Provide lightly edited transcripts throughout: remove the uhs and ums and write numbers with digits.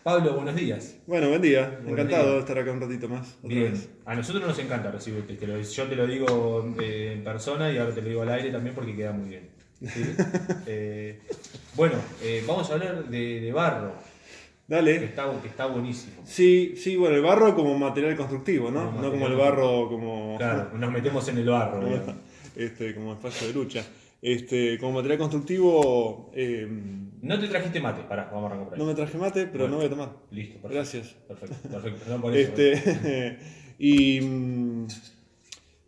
Pablo, buenos días. Bueno, buen día. Buenos Encantado días. de estar acá un ratito más. Otra Bien, vez. a nosotros nos encanta recibirte. Yo te lo digo en persona y ahora te lo digo al aire también porque queda muy bien. ¿Sí? Eh, bueno, vamos a hablar de barro, Dale. que está buenísimo. Sí, sí, bueno, el barro como material constructivo, Como ¿no? No como material el constructivo. barro como, Claro, nos metemos en el barro, como, digamos. como espacio de lucha. Como material constructivo, No te trajiste mate, pará, vamos a arrancar por no ahí. me traje mate, pero Bueno, no voy a tomar. listo, perfecto. Gracias. Perfecto, perfecto. Perdón por eso. Este, y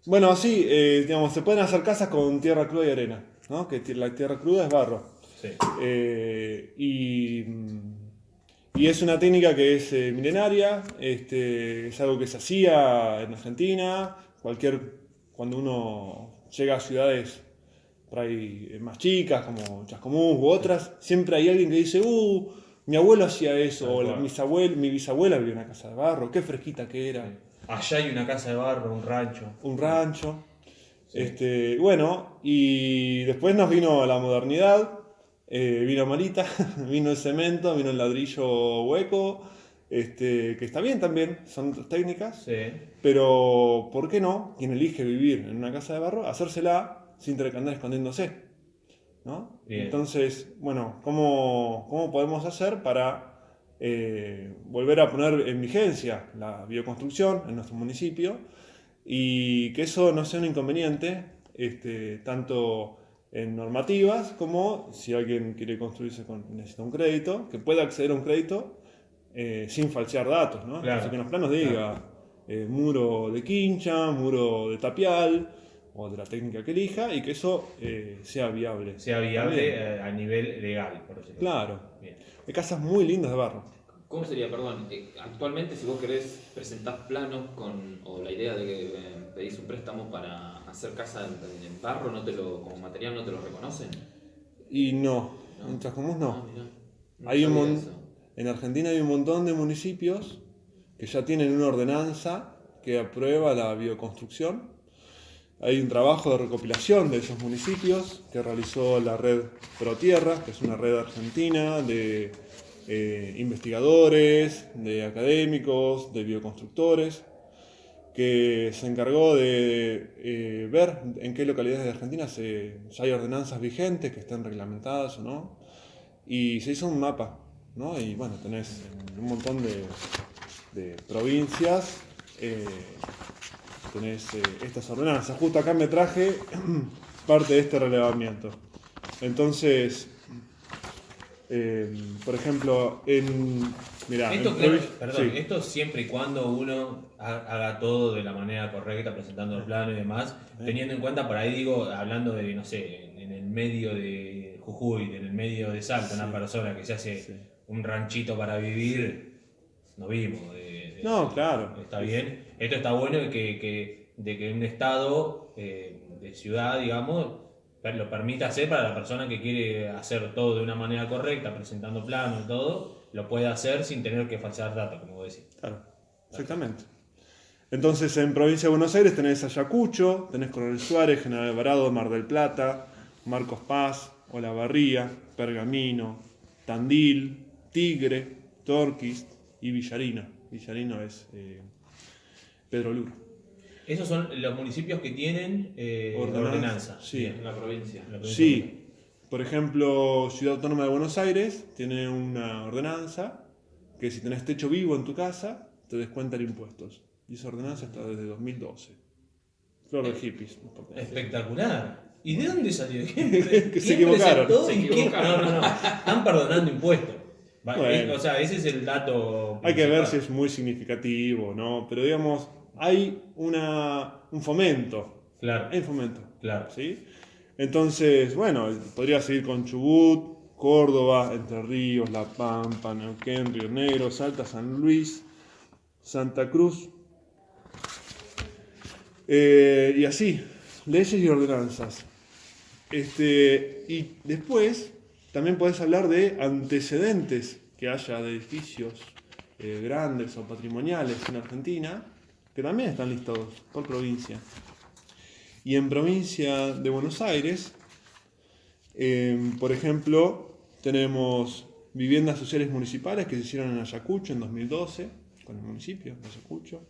bueno, sí, digamos, se pueden hacer casas con tierra cruda y arena, ¿no? La tierra cruda es barro. Sí, Eh, y, mm, y es una técnica que es milenaria, es algo que se hacía en Argentina, cuando uno llega a ciudades por ahí más chicas, como Chascomús u otras, siempre hay alguien que dice, mi abuelo hacía eso, tal o cual. mi bisabuela vivía en una casa de barro, qué fresquita que Sí. era, Allá hay una casa de barro, un rancho. un rancho. Sí. Bueno, y después nos vino la modernidad, vino Marita, vino el cemento, vino el ladrillo hueco, que está bien también, son otras técnicas, Sí. pero ¿por qué no? Quien elige vivir en una casa de barro, hacérsela sin tener que andar escondiéndose, ¿no? Bien. Entonces, bueno, ¿cómo podemos hacer para volver a poner en vigencia la bioconstrucción en nuestro municipio? Y que eso no sea un inconveniente, tanto en normativas como si alguien quiere necesita un crédito, que pueda acceder a un crédito sin falsear datos, ¿no? Entonces que Claro, en los planos claro. diga muro de quincha, muro de tapial o de la técnica que elija y que eso sea viable Sea viable también. a nivel legal, por decirlo así. Claro, Bien. hay casas muy lindas de barro. ¿Cómo sería, perdón? Actualmente, si vos querés presentar planos o la idea de que pedís un préstamo para hacer casa en barro, como material no te lo reconocen, Y no, en ¿no? Chascomús Ah, no. mirá, no Hay un sabía mon- eso. en Argentina hay un montón de municipios que ya tienen una ordenanza que aprueba la bioconstrucción. Hay un trabajo de recopilación de esos municipios que realizó la red ProTierra, que es una red argentina de investigadores, de académicos, de bioconstructores, que se encargó de ver en qué localidades de Argentina ya hay ordenanzas vigentes que estén reglamentadas o no. Y se hizo un mapa, ¿no? Y bueno, tenés un montón de provincias, eh, tenés estas ordenanzas. Justo acá me traje parte de este relevamiento. Entonces, por ejemplo, mirá, Esto, claro, perdón, sí, esto siempre y cuando uno haga todo de la manera correcta, presentando el plano y demás, teniendo en cuenta, por ahí digo, hablando de, no sé, en el medio de Jujuy, en el medio de Salta, una sí, persona que se sí. hace un ranchito para vivir, no vimos, No, claro. está bien. Esto está bueno de que un estado de ciudad, digamos, lo permita hacer para la persona que quiere hacer todo de una manera correcta, presentando planos y todo, lo puede hacer sin tener que falsear datos, como vos decís. Claro, Perfecto. exactamente. Entonces, en provincia de Buenos Aires tenés Ayacucho, tenés Coronel Suárez, General Alvarado, Mar del Plata, Marcos Paz, Olavarría, Pergamino, Tandil, Tigre, Torquís y Villarino. Villarino es Pedro Luro. Esos son los municipios que tienen Ordenanza, ordenanza. sí. Bien. En la provincia. La provincia de Buenos Aires. Sí, por ejemplo, Ciudad Autónoma de Buenos Aires tiene una ordenanza que si tenés techo vivo en tu casa, te descuentan impuestos. Y esa ordenanza está desde 2012. Flor de hippies, no importa. Espectacular. ¿Y de dónde salió? ¿Quién, Que se quién equivocaron. presentó Se y quién? No, equivocaron. no, no. Están perdonando impuestos. Bueno, O sea, ese es el dato hay que ver si principal. es muy significativo, ¿no? Pero digamos, hay un fomento. Claro, Hay un fomento, claro. ¿sí? Entonces, bueno, podría seguir con Chubut, Córdoba, Entre Ríos, La Pampa, Neuquén, Río Negro, Salta, San Luis, Santa Cruz. Y así, leyes y ordenanzas. Y después también podés hablar de antecedentes que haya de edificios grandes o patrimoniales en Argentina, que también están listados por provincia. Y en provincia de Buenos Aires, por ejemplo, tenemos viviendas sociales municipales que se hicieron en Ayacucho en 2012, con el municipio de Ayacucho.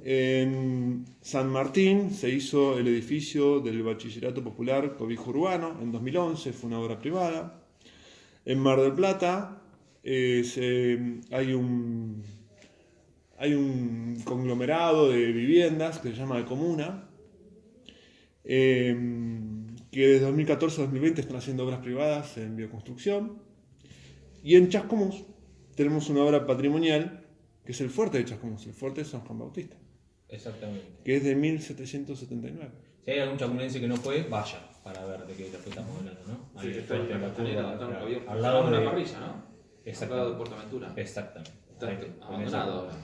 En San Martín se hizo el edificio del Bachillerato Popular Cobijo Urbano en 2011, fue una obra privada. En Mar del Plata hay un conglomerado de viviendas que se llama de Comuna, que desde 2014 a 2020 están haciendo obras privadas en bioconstrucción. Y en Chascomús tenemos una obra patrimonial que es el fuerte de Chascomús, el fuerte de San Juan Bautista, Exactamente. que es de 1779. Si hay algún chaculense que no fue, vaya para ver de qué estamos hablando, ¿no? Sí, Ahí que el está en fuerte, la la costanera, curva, está claro. al Al lado de de una parrilla, ¿no? Al Exactamente. lado de Puerto Aventura. Exactamente. Está Ahí, con abandonado esa- ahora. No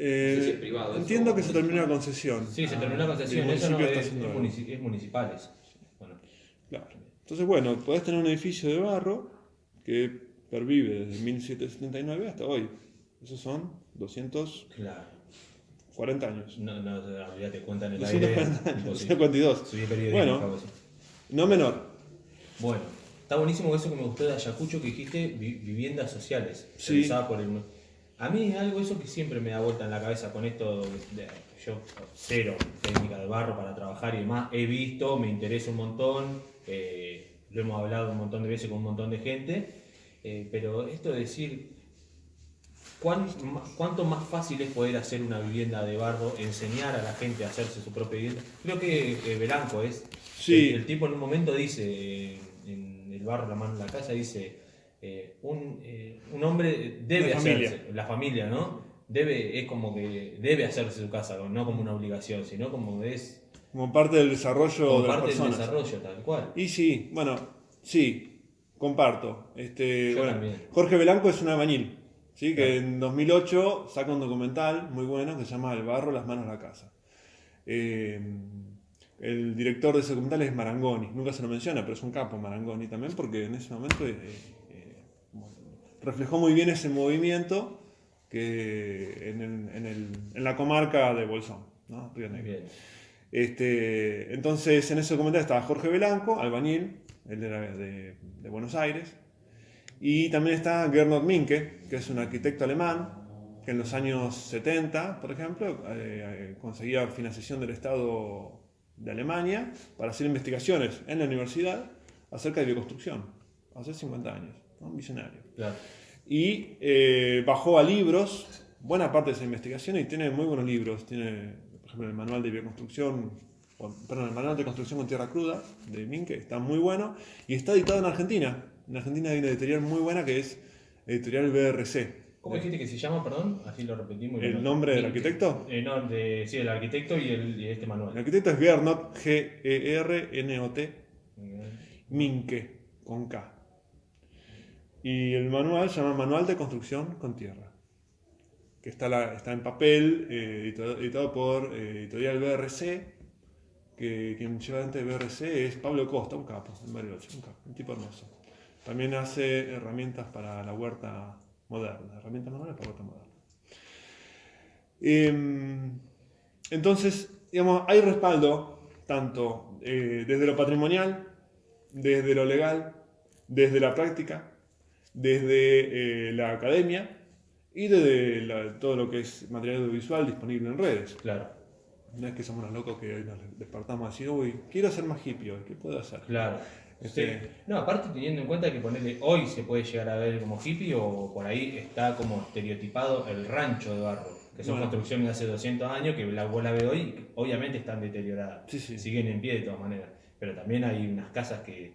sé si es privado eso Entiendo o que se terminó la municipal. concesión. Sí, se terminó la concesión, el eso no municipio está es, haciendo algo. es municipales. Bueno, Claro. Entonces, bueno, podés tener un edificio de barro que pervive desde 1779 hasta hoy. Esos son 240 claro. años. No, olvídate, cuentan el 240 aire. años, Imposible. 252. Soy periodista, Bueno, algo así. no menor. Bueno, está buenísimo eso que me gustó de Ayacucho que dijiste, viviendas sociales. Sí. Realizadas por el... A mí es algo eso que siempre me da vuelta en la cabeza con esto. Yo cero técnica de barro para trabajar y demás. He visto, me interesa un montón. Lo hemos hablado un montón de veces con un montón de gente. Pero esto de decir, ¿cuánto más fácil es poder hacer una vivienda de barro, enseñar a la gente a hacerse su propia vivienda? Creo que Belanco es. Sí. El tipo en un momento dice, en el barro, la mano en la casa, dice, un hombre debe La hacerse, familia. la familia, ¿no? Es como que debe hacerse su casa, no como una obligación, sino como es Como parte del desarrollo como de las parte del personas. desarrollo, tal cual. Y sí, bueno, sí, comparto. Yo Bueno, también. Jorge Belanco es un albañil, ¿sí? Claro. Que en 2008 saca un documental muy bueno que se llama El barro, las manos, la casa. El director de ese documental es Marangoni, nunca se lo menciona, pero es un capo Marangoni también, porque en ese momento reflejó muy bien ese movimiento que en la comarca de Bolsón, ¿no? Río Negro. Bien. Entonces en ese documental estaba Jorge Belanco, albañil, él era de Buenos Aires, y también está Gernot Minke, que es un arquitecto alemán, que en los años 70, por ejemplo, conseguía financiación del Estado de Alemania para hacer investigaciones en la universidad acerca de bioconstrucción, hace 50 años, ¿no? Un visionario. Claro. Y bajó a libros, buena parte de esa investigación, y tiene muy buenos libros. Tiene, por ejemplo, el manual de bioconstrucción, el manual de construcción con tierra cruda de Minke, está muy bueno, y está editado en Argentina. En Argentina hay una editorial muy buena que es Editorial BRC. ¿Cómo dijiste que se llama, perdón? Así lo repetimos. ¿El nombre del arquitecto? No, sí, el arquitecto y este El manual. arquitecto es Gernot, Gernot, Minke, con K. Y el manual se llama Manual de Construcción con Tierra, que está en papel, editado por Editorial BRC, que quien lleva adelante BRC es Pablo Costa, un capo, en Bariloche, un tipo hermoso. También hace herramientas para la huerta moderna, herramientas manuales para la huerta moderna. Entonces, digamos, hay respaldo tanto desde lo patrimonial, desde lo legal, desde la práctica, desde la academia y desde todo lo que es material audiovisual disponible en redes. Claro, No es que somos unos locos que hoy nos despertamos así, uy, quiero ser más hippie hoy, ¿qué puedo hacer? claro. Sí. No, aparte teniendo en cuenta que ponerle hoy se puede llegar a ver como hippie o por ahí está como estereotipado el rancho de barro, que son Bueno. construcciones de hace 200 años que vos la ves hoy, obviamente están deterioradas, Sí, sí. siguen en pie de todas maneras, pero también hay unas casas que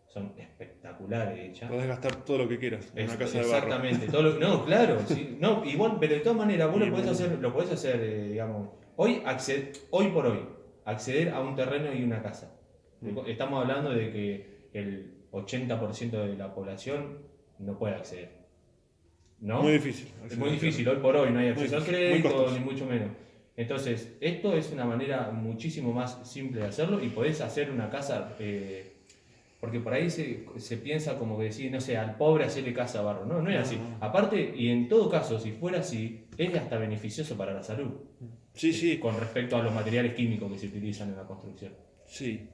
son espectaculares hechas. Podés gastar todo lo que quieras en una casa de barro. Exactamente, no, claro, sí, no, igual, pero de todas maneras vos Y lo podés hacer, digamos, hoy por hoy, acceder a un terreno y una casa. Estamos hablando de que el 80% de la población no puede acceder. ¿No? Muy difícil. Es muy difícil, hoy por hoy no hay acceso al Muy crédito, costoso. ni mucho menos. Entonces, esto es una manera muchísimo más simple de hacerlo y podés hacer una casa, porque por ahí se piensa como que decir, no sé, al pobre hacerle casa a barro. No, no es así. No. Aparte, y en todo caso, si fuera así, es hasta beneficioso para la salud. Sí, sí. Con respecto a los materiales químicos que se utilizan en la construcción. Sí.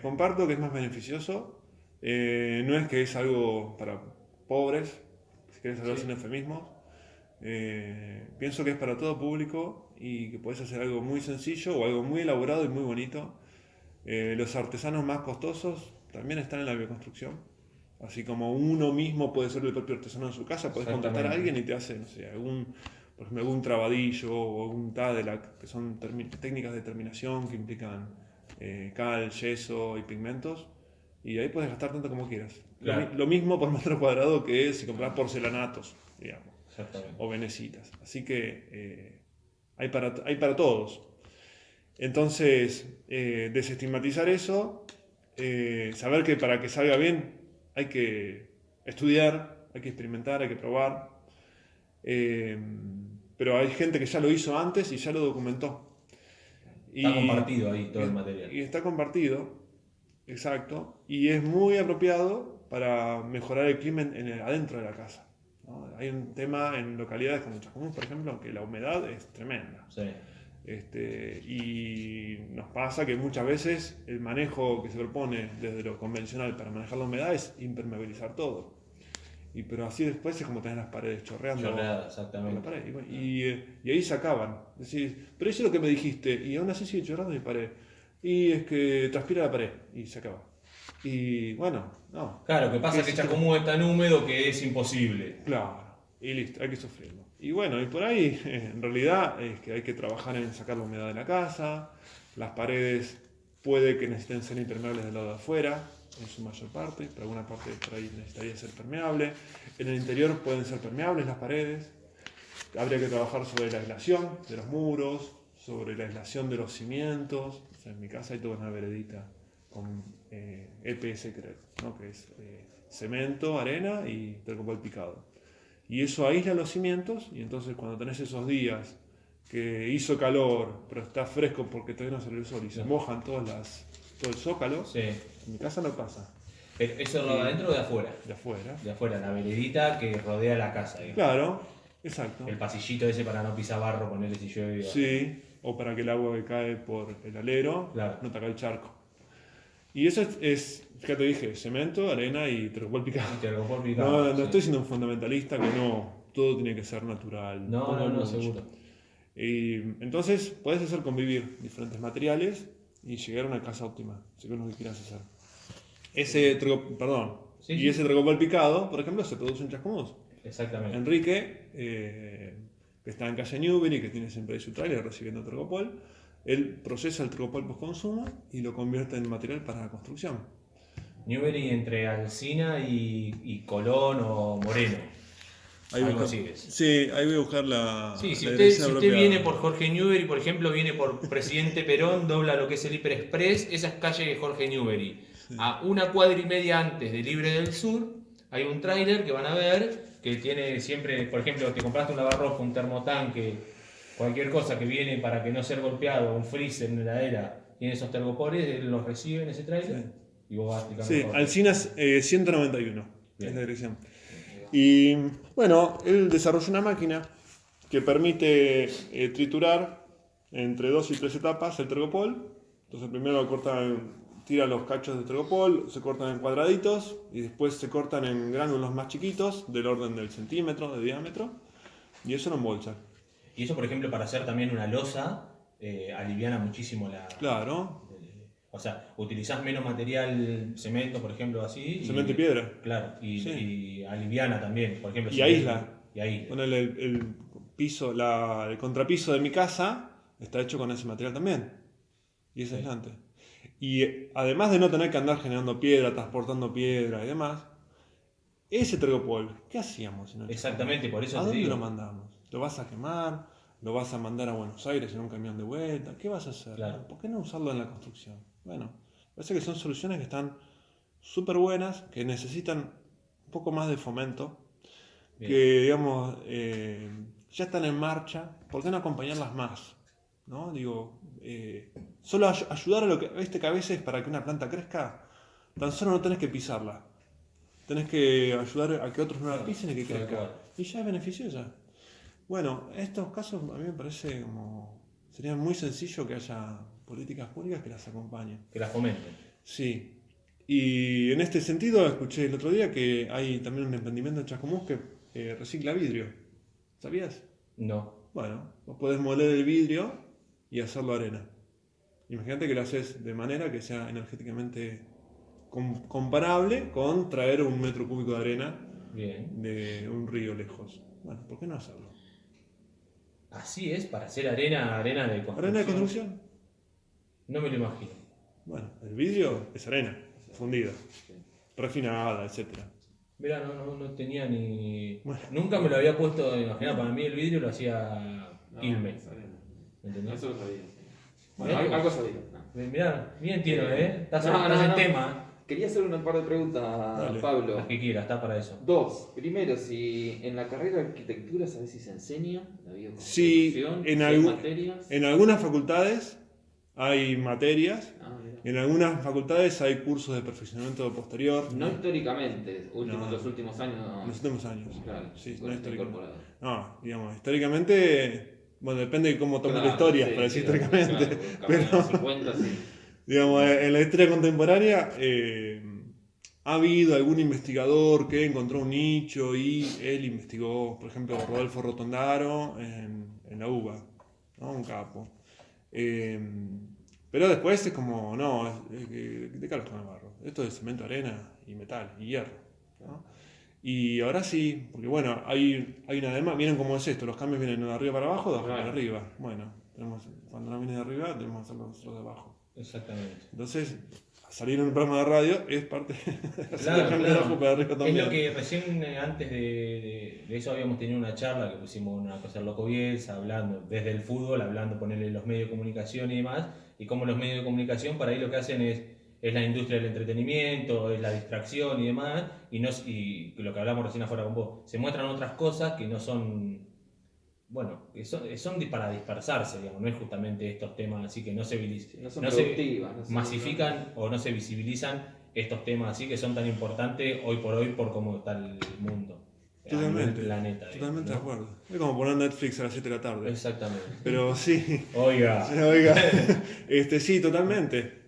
Comparto que es más beneficioso. No es que es algo para pobres, si quieres hablar Sí. sin eufemismos. Pienso que es para todo público y que puedes hacer algo muy sencillo o algo muy elaborado y muy bonito. Los artesanos más costosos también están en la bioconstrucción. Así como uno mismo puede ser el propio artesano en su casa, puedes contratar a Exactamente. alguien y te hace, no sé, por ejemplo, algún trabadillo o algún Tadelac, que son técnicas de terminación que implican cal, yeso y pigmentos. Y ahí puedes gastar tanto como quieras. Claro. Lo mismo por metro cuadrado que si compras porcelanatos, digamos, Exactamente. o venecitas. Así que hay para todos. Entonces, desestigmatizar eso, saber que para que salga bien hay que estudiar, hay que experimentar, hay que probar. eh, pero hay gente que ya lo hizo antes y ya lo documentó. Está compartido ahí todo el material. Y está compartido, exacto, y es muy apropiado para mejorar el clima adentro de la casa, ¿no? Hay un tema en localidades como Chascomús, por ejemplo, que la humedad es tremenda. Sí. Y nos pasa que muchas veces el manejo que se propone desde lo convencional para manejar la humedad es impermeabilizar todo. Pero así después es como tener las paredes chorreando Chorreada, por la exactamente. pared. Y ahí se acaban. Decís, pero eso es lo que me dijiste. Y aún así sigue chorreando mi pared. Y es que transpira la pared. Y se acaba. Y bueno, no. Claro, que pasa ¿Qué que es? Chascomús es tan húmedo que es imposible. Claro. Y listo, hay que sufrirlo. Y bueno, y por ahí, en realidad, es que hay que trabajar en sacar la humedad de la casa. Las paredes puede que necesiten ser impermeables del lado de afuera, en su mayor parte, pero alguna parte por ahí necesitaría ser permeable. En el interior pueden ser permeables las paredes. Habría que trabajar sobre la aislación de los muros, sobre la aislación de los cimientos. O sea, en mi casa hay toda una veredita con EPS, creo, ¿no? Que es cemento, arena y tercopol picado. Y eso aísla los cimientos y entonces cuando tenés esos días que hizo calor, pero está fresco porque todavía no salió el sol y se mojan todo el zócalo, Sí. en mi casa no pasa, Pero ¿eso es de adentro o de afuera? de afuera. De afuera, la veredita que rodea la casa. Digamos. Claro, exacto. El pasillito ese para no pisar barro, ponerle si llueve. Sí, o para que el agua que cae por el alero Claro. no te haga el charco. Y eso ya te dije, cemento, arena y tercopol picado. Y tercopol picado, No sí. estoy siendo un fundamentalista que no, todo tiene que ser natural. No, poco mucho. seguro. Y entonces puedes hacer convivir diferentes materiales y llegar a una casa óptima, según lo que quieras hacer. Ese tercopol picado, por ejemplo, se produce en Chascomús. Exactamente. Enrique, que está en calle Newbery, que tiene siempre ahí su trailer recibiendo tercopol, él procesa el tercopol post consumo y lo convierte en material para la construcción. Newbery entre Alsina y Colón o Moreno. Algo así es. Sí, ahí voy a buscar la. Sí, si la usted, dirección si usted apropiada. viene por Jorge Newbery, por ejemplo, viene por Presidente Perón, dobla lo que es el Hiper Express, esa es calle Jorge Newbery. A una cuadra y media antes de Libre del Sur hay un tráiler que van a ver que tiene siempre, por ejemplo, te compraste un lavarropa, un termotanque, cualquier cosa que viene para que no ser golpeado, un freezer en la heladera, tiene esos tergopoles, él los recibe en ese tráiler Sí. y vos vas explicando Sí, todo. Alcinas 191 Bien. es la dirección. Y bueno, él desarrolló una máquina que permite triturar entre 2 y 3 etapas el tergopol. Entonces primero tira los cachos de tergopol, se cortan en cuadraditos y después se cortan en gránulos más chiquitos del orden del centímetro de diámetro y eso lo embolsa. Y eso, por ejemplo, para hacer también una losa, aliviana muchísimo la... Claro, O sea, utilizás menos material, cemento, por ejemplo, así. cemento y piedra. Claro, y, Sí. y aliviana también, por ejemplo. Y aísla. Y aísla. Ponele el piso, el contrapiso de mi casa está hecho con ese material también. Y es Sí. aislante. Y además de no tener que andar generando piedra, transportando piedra y demás, ese tergopol, ¿qué hacíamos? Si no Exactamente, por eso ¿A te dónde digo. lo mandamos? ¿Lo vas a quemar? ¿Lo vas a mandar a Buenos Aires en un camión de vuelta? ¿Qué vas a hacer? Claro. ¿Por qué no usarlo en la construcción? Bueno, parece que son soluciones que están súper buenas, que necesitan un poco más de fomento, Bien. que digamos ya están en marcha. ¿Por qué no acompañarlas más? ¿No? Digo, solo ayudar a lo que, viste que a veces para que una planta crezca, tan solo no tenés que pisarla. Tenés que ayudar a que otros no la pisen y que Tal crezca. cual. Y ya es beneficiosa. Bueno, en estos casos a mí me parece como... Sería muy sencillo que haya políticas públicas que las acompañen. Que las fomenten. Sí. Y en este sentido escuché el otro día que hay también un emprendimiento en Chascomús que recicla vidrio. ¿Sabías? No. Bueno, vos podés moler el vidrio y hacerlo arena. Imagínate que lo haces de manera que sea energéticamente comparable con traer un metro cúbico de arena Bien. de un río lejos. Bueno, ¿por qué no hacerlo? Así es, para hacer arena de construcción. ¿Arena de construcción? No me lo imagino. Bueno, el vidrio es arena, fundida, refinada, etcétera. Mirá, no tenía ni. Bueno. Nunca me lo había puesto a imaginar. Para mí el vidrio lo hacía Quilmes. ¿Me entendés? Eso lo sabía. Bueno, Mirá, algo sabía. Mirá, bien entiendo, Estás No, en no. tema. Quería hacer un par de preguntas, Dale. Pablo. Las que quieras, está para eso. Dos. Primero, si en la carrera de arquitectura sabes si se enseña la Sí, bioconstrucción, en, si hay algu- materias. en algunas facultades hay materias, Ah, mira. en algunas facultades hay cursos de perfeccionamiento posterior. No históricamente, No. los últimos años. En los últimos años. Claro, Sí, con no esto históricamente. incorporado. No, digamos, históricamente, bueno, depende de cómo tomes la Claro, historia, sí, para decir claro, históricamente. claro, Pero, en los 50, sí. digamos, en la historia contemporánea ha habido algún investigador que encontró un nicho y él investigó, por ejemplo, Rodolfo Rotondaro en la UBA, ¿no? Un capo. Pero después es como, no, ¿de qué hablas con el barro? Esto es cemento, arena y metal y hierro, ¿no? Y ahora sí, porque bueno, hay una demanda, miren cómo es esto, los cambios vienen de arriba para abajo, de abajo para arriba. Bueno, cuando no viene de arriba, tenemos que hacerlo nosotros de abajo. Exactamente. Entonces, salir en un programa de radio es parte de hacer Claro, el cambio de abajo para arriba también. Es lo que recién antes de eso habíamos tenido una charla que pusimos una cosa en Loco Bielsa, hablando desde el fútbol, hablando, ponerle los medios de comunicación y demás, y cómo los medios de comunicación para ahí lo que hacen es la industria del entretenimiento, es la distracción y demás, y lo que hablamos recién afuera con vos, se muestran otras cosas que no son, bueno, que son para dispersarse, digamos, no es justamente estos temas así que no se No son no productivas. se masifican o no se visibilizan estos temas así que son tan importantes hoy por cómo está el mundo. Totalmente, el planeta. totalmente ¿no? de acuerdo. Es como poner Netflix a las 7 de la tarde. Exactamente. Pero sí, Oiga. oiga, sí, totalmente.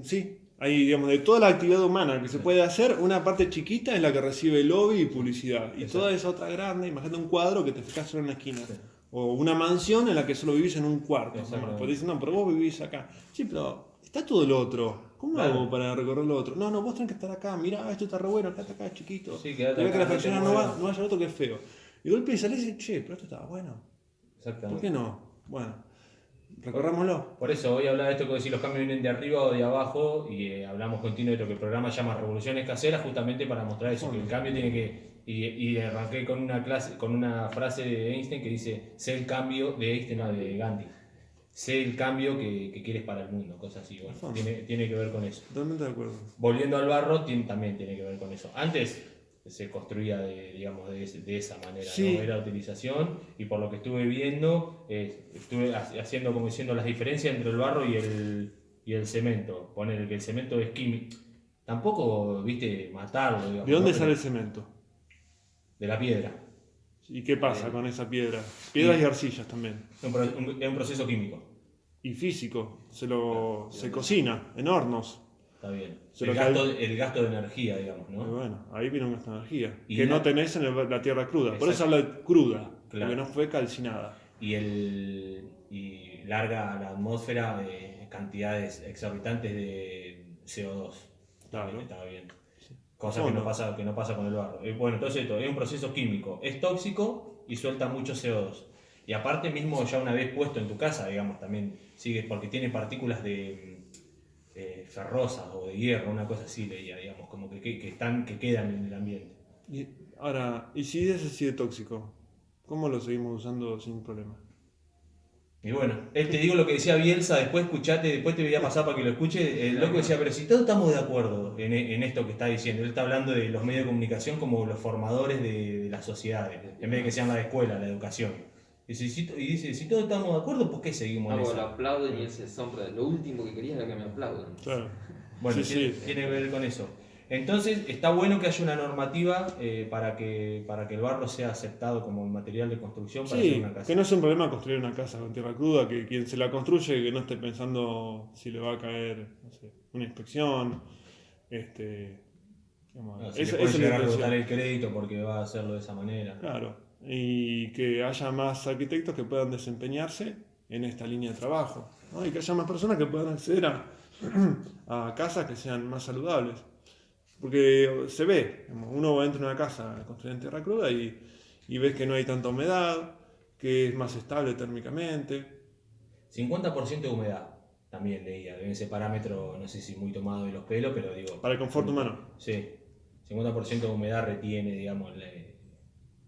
Sí, hay, digamos, de toda la actividad humana que se puede hacer, una parte chiquita es la que recibe lobby y publicidad. Y Exacto. toda esa otra grande, imagínate un cuadro que te fijas solo en una esquina. Sí. O una mansión en la que solo vivís en un cuarto. Exactamente. Porque dicen, no, pero vos vivís acá. Sí, pero está todo lo otro. ¿Cómo Claro. hago para recorrer lo otro? No, vos tenés que estar acá. Mirá, esto está re bueno, acá es chiquito. Sí, quedate Mirá que acá, la fraccionada no te muevas. no vaya al otro que es feo. Y de golpe salís y dices, che, pero esto estaba bueno. Exactamente. ¿Por qué no? Bueno, recorrámoslo. Por eso hoy hablaba de esto que decir los cambios vienen de arriba o de abajo y hablamos continuo de lo que el programa llama revoluciones caseras justamente para mostrar eso, que el cambio tiene que... Y arranqué con una frase de Einstein que dice, sé el cambio de Einstein o de Gandhi. Sé el cambio que quieres para el mundo, cosas así. Bueno, tiene que ver con eso. Totalmente de acuerdo. Volviendo al barro, también tiene que ver con eso. Antes se construía de esa manera, Sí. ¿no? Era utilización y por lo que estuve viendo, estuve haciendo como diciendo las diferencias entre el barro y el cemento. Poner que el cemento es químico. Tampoco, viste, matarlo. Digamos, ¿De dónde ¿no? sale el cemento? De la piedra. ¿Y qué pasa con esa piedra? Piedras y arcillas también. Es un proceso químico. Y físico. Se cocina en hornos. Está bien. Se El lo el gasto de energía, digamos, Y ¿no? bueno, ahí viene un gasto de energía. Y que la- no tenés en la tierra cruda. Por eso Exacto. habla de cruda. Claro. Porque no fue calcinada. Y larga a la atmósfera cantidades exorbitantes de CO2. Claro. Estaba bien. Cosa No, que no no. pasa con el barro. Bueno, entonces esto es un proceso químico. Es tóxico y suelta mucho CO2. Y aparte mismo ya una vez puesto en tu casa, digamos, también sigue porque tiene partículas de ferrosas o de hierro, una cosa así leía, digamos, como que quedan en el ambiente. Y ahora, ¿y si es así de tóxico? ¿Cómo lo seguimos usando sin problema? Y bueno, te digo lo que decía Bielsa, después te voy a pasar para que lo escuche. El loco decía, pero si todos estamos de acuerdo en esto que está diciendo, él está hablando de los medios de comunicación como los formadores de las sociedades, en vez de que sean la escuela, la educación. Y dice, si todos estamos de acuerdo, ¿por qué seguimos en Lo eso? aplauden y él se sombra. Lo último que quería era que me aplaudan. Claro. Bueno, Sí, tiene que ver con eso. Entonces, está bueno que haya una normativa para que el barro sea aceptado como material de construcción para hacer Sí, una casa. que no es un problema construir una casa con tierra cruda, que quien se la construye que no esté pensando si le va a caer, no sé, una inspección. Digamos, No, si esa le puede es la llegar a intención. rebotar el crédito porque va a hacerlo de esa manera. Claro, y que haya más arquitectos que puedan desempeñarse en esta línea de trabajo, ¿no? Y que haya más personas que puedan acceder a casas que sean más saludables. Porque se ve, uno entra en una casa construida en tierra cruda y ves que no hay tanta humedad, que es más estable térmicamente. 50% de humedad, también leía, en ese parámetro, no sé si muy tomado de los pelos, pero digo... Para el confort humano. Sí, 50% de humedad retiene, digamos,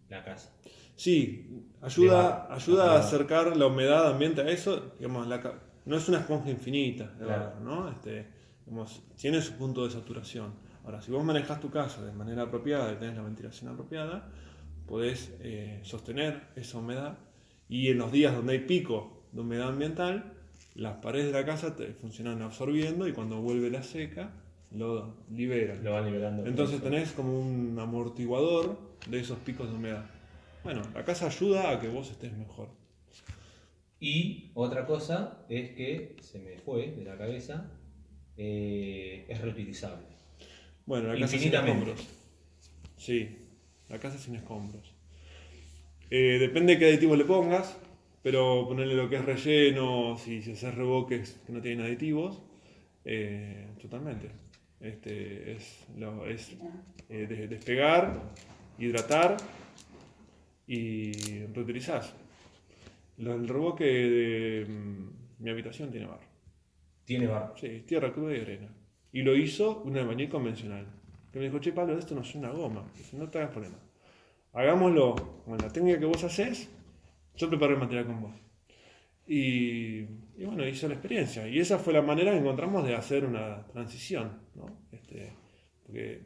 la casa. Sí, Le ayuda va. a acercar la humedad ambiente a eso. Digamos, no es una esponja infinita, Claro. ¿no? Digamos, tiene su punto de saturación. Ahora, si vos manejás tu casa de manera apropiada y tenés la ventilación apropiada, podés sostener esa humedad, y en los días donde hay pico de humedad ambiental, las paredes de la casa te funcionan absorbiendo y cuando vuelve la seca lo liberan. Lo van liberando. Entonces tenés como un amortiguador de esos picos de humedad. Bueno, la casa ayuda a que vos estés mejor. Y otra cosa es que se me fue de la cabeza, es reutilizable. Bueno, la casa sin Infinitamente. escombros. Sí, la casa sin escombros. Depende de qué aditivos le pongas, pero ponerle lo que es relleno, si haces revoques que no tienen aditivos, totalmente. Despegar, hidratar y reutilizar. El revoque de mi habitación tiene barro. Tiene barro. Sí, tierra cruda y arena. Y lo hizo un albañil convencional. Que me dijo, che Pablo, esto no es una goma. Dice, no te hagas problema. Hagámoslo con la técnica que vos haces, yo preparo el material con vos. Y bueno, hizo la experiencia. Y esa fue la manera que encontramos de hacer una transición, ¿no? Porque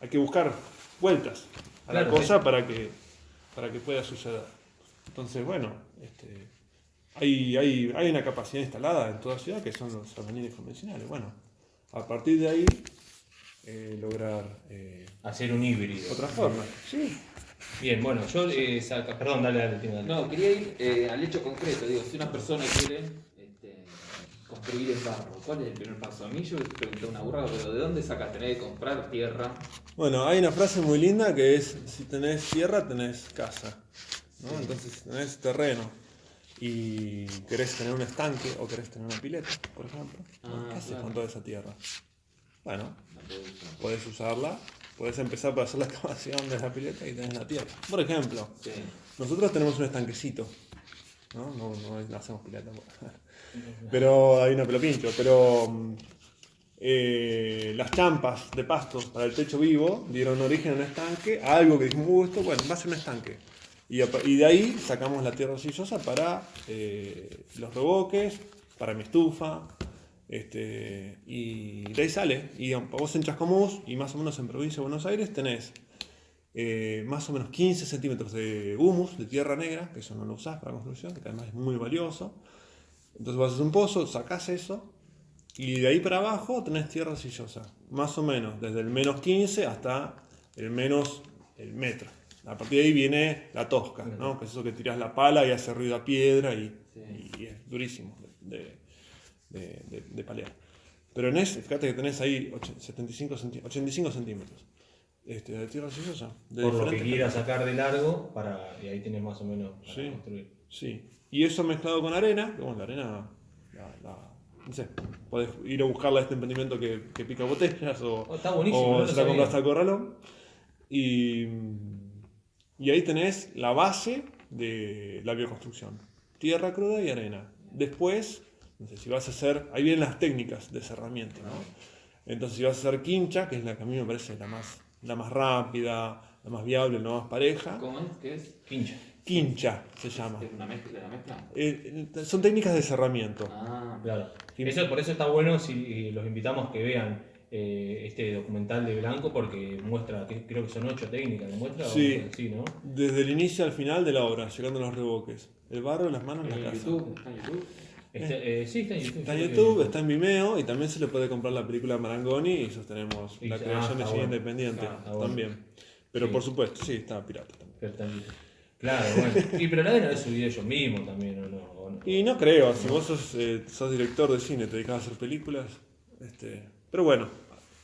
hay que buscar vueltas a la Claro, cosa para que pueda suceder. Entonces, bueno, hay una capacidad instalada en toda ciudad que son los albañiles convencionales. Bueno, a partir de ahí lograr Hacer un híbrido. otra forma. Sí. Bien, bueno, yo... perdón, dale, Tino, dale. No, quería ir al hecho concreto. Digo, si una persona quiere construir en barro, ¿cuál es el primer paso? A mí yo pregunté una burrada, pero ¿de dónde saca? ¿Tenés que comprar tierra? Bueno, hay una frase muy linda que es, si tenés tierra, tenés casa, ¿no? Sí. Entonces, si tenés terreno y querés tener un estanque o querés tener una pileta, por ejemplo, ¿no? ¿Qué haces Claro. con toda esa tierra? Bueno, La puedo usar. podés usarla, podés empezar por hacer la excavación de la pileta y tenés la tierra. Por ejemplo, Sí. nosotros tenemos un estanquecito, ¿no? No hacemos pileta, pero hay una pelopincho, pero las champas de pasto para el techo vivo dieron origen a un estanque, a algo que dijimos, esto, bueno, va a ser un estanque. Y de ahí sacamos la tierra arcillosa para los revoques, para mi estufa, y de ahí sale. Y vos entras como vos, y más o menos en provincia de Buenos Aires tenés más o menos 15 centímetros de humus, de tierra negra, que eso no lo usás para construcción, que además es muy valioso. Entonces vas a hacer un pozo, sacás eso, y de ahí para abajo tenés tierra arcillosa, más o menos, desde el menos 15 hasta el metro. A partir de ahí viene la tosca, ¿no? Que es eso que tirás la pala y hace ruido a piedra y es durísimo de palear. Pero fíjate que tenés ahí 85 centímetros de tierra arcillosa. Por lo que quieras sacar de largo, y ahí tenés más o menos para Sí. construir. Sí, y eso mezclado con arena, que bueno, la arena, no sé, podés ir a buscarla a este emprendimiento que pica botellas Está buenísimo, no o lo se la sabía. compraste al corralón. Y ahí tenés la base de la bioconstrucción, tierra cruda y arena. Después, no sé, si vas a hacer, ahí vienen las técnicas de cerramiento, ¿no? Entonces si vas a hacer quincha, que es la que a mí me parece la más rápida, la más viable, la más pareja. ¿Cómo es? ¿Qué es? Quincha. Quincha se llama. ¿Es una mezcla? ¿La mezcla? Son técnicas de cerramiento. Ah, Claro. Por eso está bueno si los invitamos que vean este documental de Blanco, porque muestra, creo que son 8 técnicas, ¿lo muestra? Sí. O sí, ¿no? Desde el inicio al final de la obra, llegando a los revoques. El barro, las manos, la ¿en casa. YouTube? ¿Está en YouTube? Sí, está en YouTube. Está en Creo que YouTube, está en Vimeo y también se le puede comprar la película Marangoni y sostenemos la creación de está cine bueno. independiente Está bueno. también. Pero Sí. por supuesto, sí, está pirata también. Pero está en YouTube. Claro, bueno. Pero la deben haber subido ellos mismos también, ¿o no? Y no creo, si vos sos director de cine, te dedicas a hacer películas, pero bueno,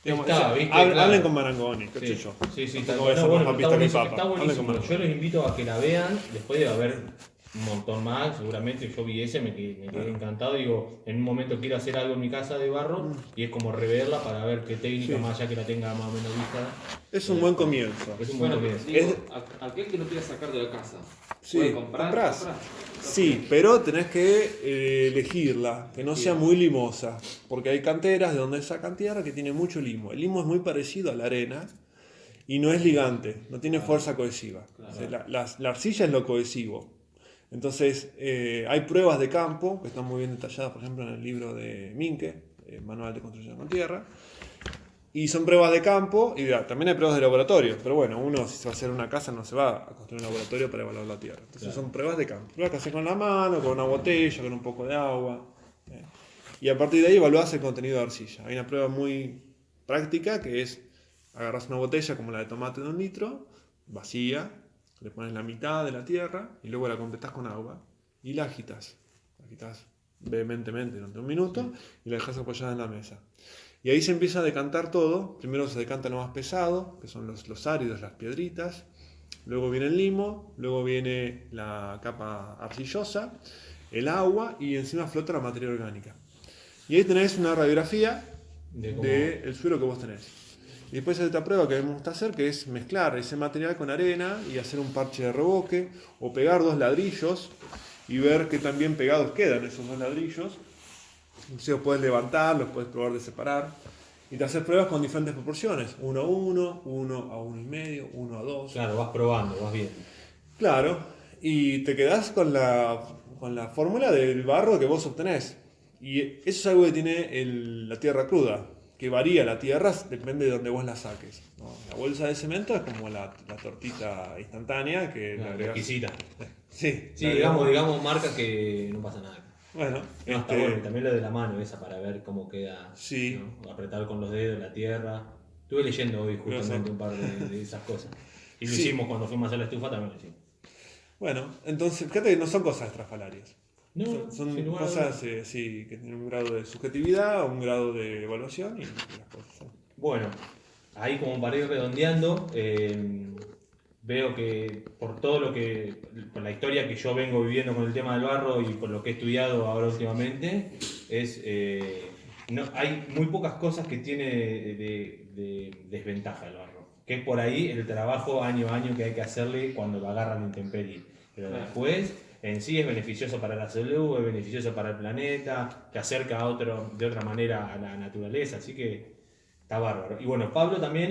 digamos, ¿viste? hablen Claro. con Marangoni, qué sé Sí, yo. sí, sí, Tampoco voy a ser más papista que el está Papa. Hablen con buenísimo. Yo Marangoni. los invito a que la vean, después de haber un montón más, seguramente yo vi ese, me quedé encantado, digo, en un momento quiero hacer algo en mi casa de barro y es como reverla para ver qué técnica, Sí. más allá que la tenga más o menos vista. Es un buen comienzo. Es un buen Bueno, comienzo. digo, aquel que no quiera sacar de la casa, Sí, puede comprar. comprás. Sí, pero tenés que elegirla, que no sea muy limosa, porque hay canteras de donde sacan tierra que tiene mucho limo. El limo es muy parecido a la arena y no es ligante, no tiene fuerza cohesiva. Claro. O sea, la arcilla es lo cohesivo. Entonces, hay pruebas de campo que están muy bien detalladas, por ejemplo, en el libro de Minke, Manual de Construcción con Tierra. Y son pruebas de campo y también hay pruebas de laboratorio. Pero bueno, uno si se va a hacer una casa no se va a construir un laboratorio para evaluar la tierra. Entonces son pruebas de campo. Pruebas que haces con la mano, con una botella, con un poco de agua. Y a partir de ahí evaluás el contenido de arcilla. Hay una prueba muy práctica que es agarras una botella como la de tomate de 1 litro, vacía, le pones la mitad de la tierra y luego la completás con agua y la agitas. La agitas vehementemente durante 1 minuto y la dejas apoyada en la mesa. Y ahí se empieza a decantar todo. Primero se decanta lo más pesado, que son los áridos, las piedritas. Luego viene el limo, luego viene la capa arcillosa, el agua y encima flota la materia orgánica. Y ahí tenés una radiografía del suelo que vos tenés. Y después hay otra prueba que me gusta hacer, que es mezclar ese material con arena y hacer un parche de revoque o pegar 2 ladrillos y ver qué tan bien pegados quedan esos 2 ladrillos. Entonces los puedes levantar, los puedes probar de separar y te haces pruebas con diferentes proporciones, 1 a 1, 1 a 1,5, 1 a 2. Claro, vas probando, vas viendo. Claro, y te quedás con la fórmula del barro que vos obtenés. Y eso es algo que tiene la tierra cruda, que varía la tierra, depende de donde vos la saques, ¿no? La bolsa de cemento es como la tortita instantánea que le agregás. Exquisita. Sí, Sí, digamos marcas que no pasa nada. Bueno, No, está bueno, y también lo de la mano esa para ver cómo queda, sí. ¿no? Apretar con los dedos la tierra. Estuve leyendo hoy justamente un par de esas cosas. Y lo hicimos cuando fuimos a hacer la estufa, también lo hicimos. Bueno, entonces, fíjate que no son cosas estrafalarias. No, Son sin lugar a cosas dudas. sí, que tienen un grado de subjetividad, un grado de evaluación y las cosas son. Bueno, ahí como para ir redondeando, veo que por por la historia que yo vengo viviendo con el tema del barro y por lo que he estudiado ahora últimamente, hay muy pocas cosas que tiene de desventaja el barro. Que es por ahí el trabajo año a año que hay que hacerle cuando lo agarran intemperie. Pero después, en sí es beneficioso para la salud, es beneficioso para el planeta, te acerca de otra manera a la naturaleza, así que está bárbaro. Y bueno, Pablo también,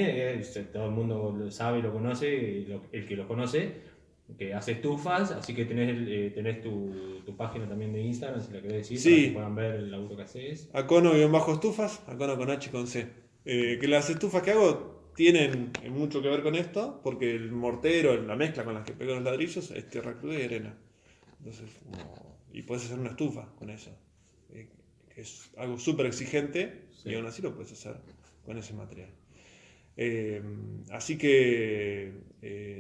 todo el mundo lo sabe y lo conoce, el que lo conoce, que hace estufas, así que tenés tu página también de Instagram, si la querés decir, Sí. para que puedan ver el laburo que haces. Acono-estufas, Acono con H y con C. Que las estufas que hago tienen mucho que ver con esto, porque el mortero, la mezcla con la que pego los ladrillos, es tierra cruda y arena. Entonces, y puedes hacer una estufa con eso. Que es algo súper exigente y aún así lo puedes hacer con ese material. Así que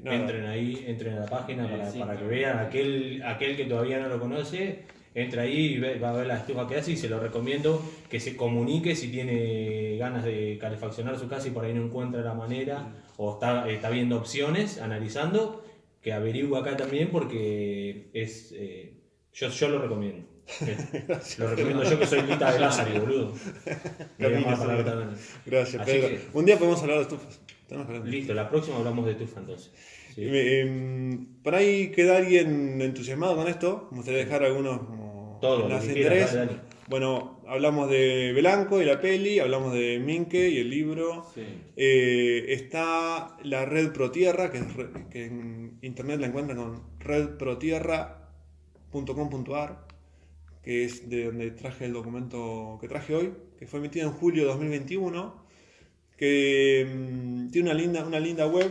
nada. Entren a la página para que vean aquel que todavía no lo conoce, entra ahí y va a ver la estufa que hace y se lo recomiendo que se comunique si tiene ganas de calefaccionar su casa y por ahí no encuentra la manera o está viendo opciones, analizando, que averigüe acá también porque yo lo recomiendo. Lo recomiendo yo que soy Lita de Lázaro, boludo. Gracias, Así Pedro. que- Un día podemos hablar de estufas. Listo, la próxima hablamos de estufa entonces. ¿Sí? Por ahí queda alguien entusiasmado con esto. Me gustaría dejar algunos como Todo, enlaces lo de que quieras, interés. dale. Bueno, hablamos de Belanco y la peli, hablamos de Minke y el libro. Sí. Está la red ProTierra, que en internet la encuentran con redprotierra.com.ar, que es de donde traje el documento que traje hoy, que fue emitido en julio de 2021, que tiene una linda web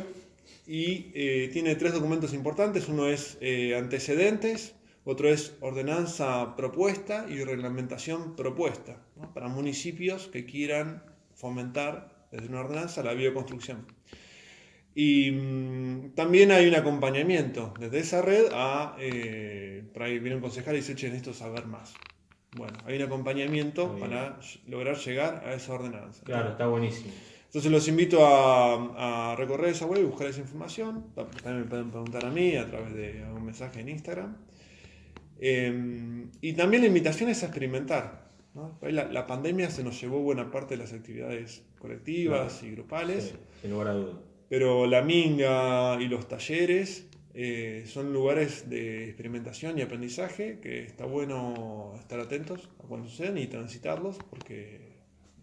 y tiene 3 documentos importantes. Uno es antecedentes, otro es ordenanza propuesta y reglamentación propuesta, ¿no? Para municipios que quieran fomentar desde una ordenanza la bioconstrucción. Y también hay un acompañamiento desde esa red por ahí viene un concejal y dice, che, necesito saber más. Bueno, hay un acompañamiento para lograr llegar a esa ordenanza. Claro, está buenísimo. Entonces los invito a recorrer esa web y buscar esa información. También me pueden preguntar a mí a través de un mensaje en Instagram. Y también la invitación es a experimentar, ¿no? La pandemia se nos llevó buena parte de las actividades colectivas y grupales. Sí, sin lugar a dudas. Pero la minga y los talleres son lugares de experimentación y aprendizaje que está bueno estar atentos a cuando suceden y transitarlos porque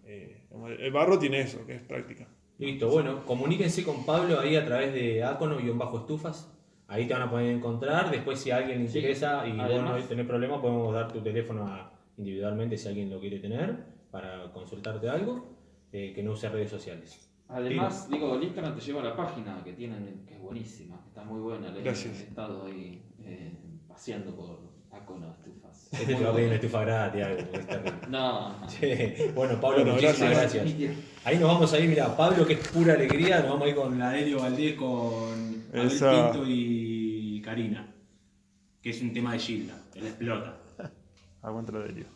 el barro tiene eso, que es práctica. Listo, bueno, comuníquense con Pablo ahí a través de Acono-Estufas. Ahí te van a poder encontrar. Después, si a alguien le interesa y vos no tenés problema, podemos dar tu teléfono individualmente si alguien lo quiere tener para consultarte algo, que no use redes sociales. Además, digo, el Instagram te lleva a la página que tienen, que es buenísima, está muy buena. Gracias. He estado ahí paseando por Acono-Estufas. Este te va a pedir una estufa gratis, algo, porque es terrible. No. Che, bueno, Pablo, muchísimas gracias. Ahí nos vamos a ir, mira, Pablo, que es pura alegría, nos vamos a ir con la Delio Valdés, con Abel Pinto y Karina, que es un tema de Gilda, que la explota. Aguanta la de Dios.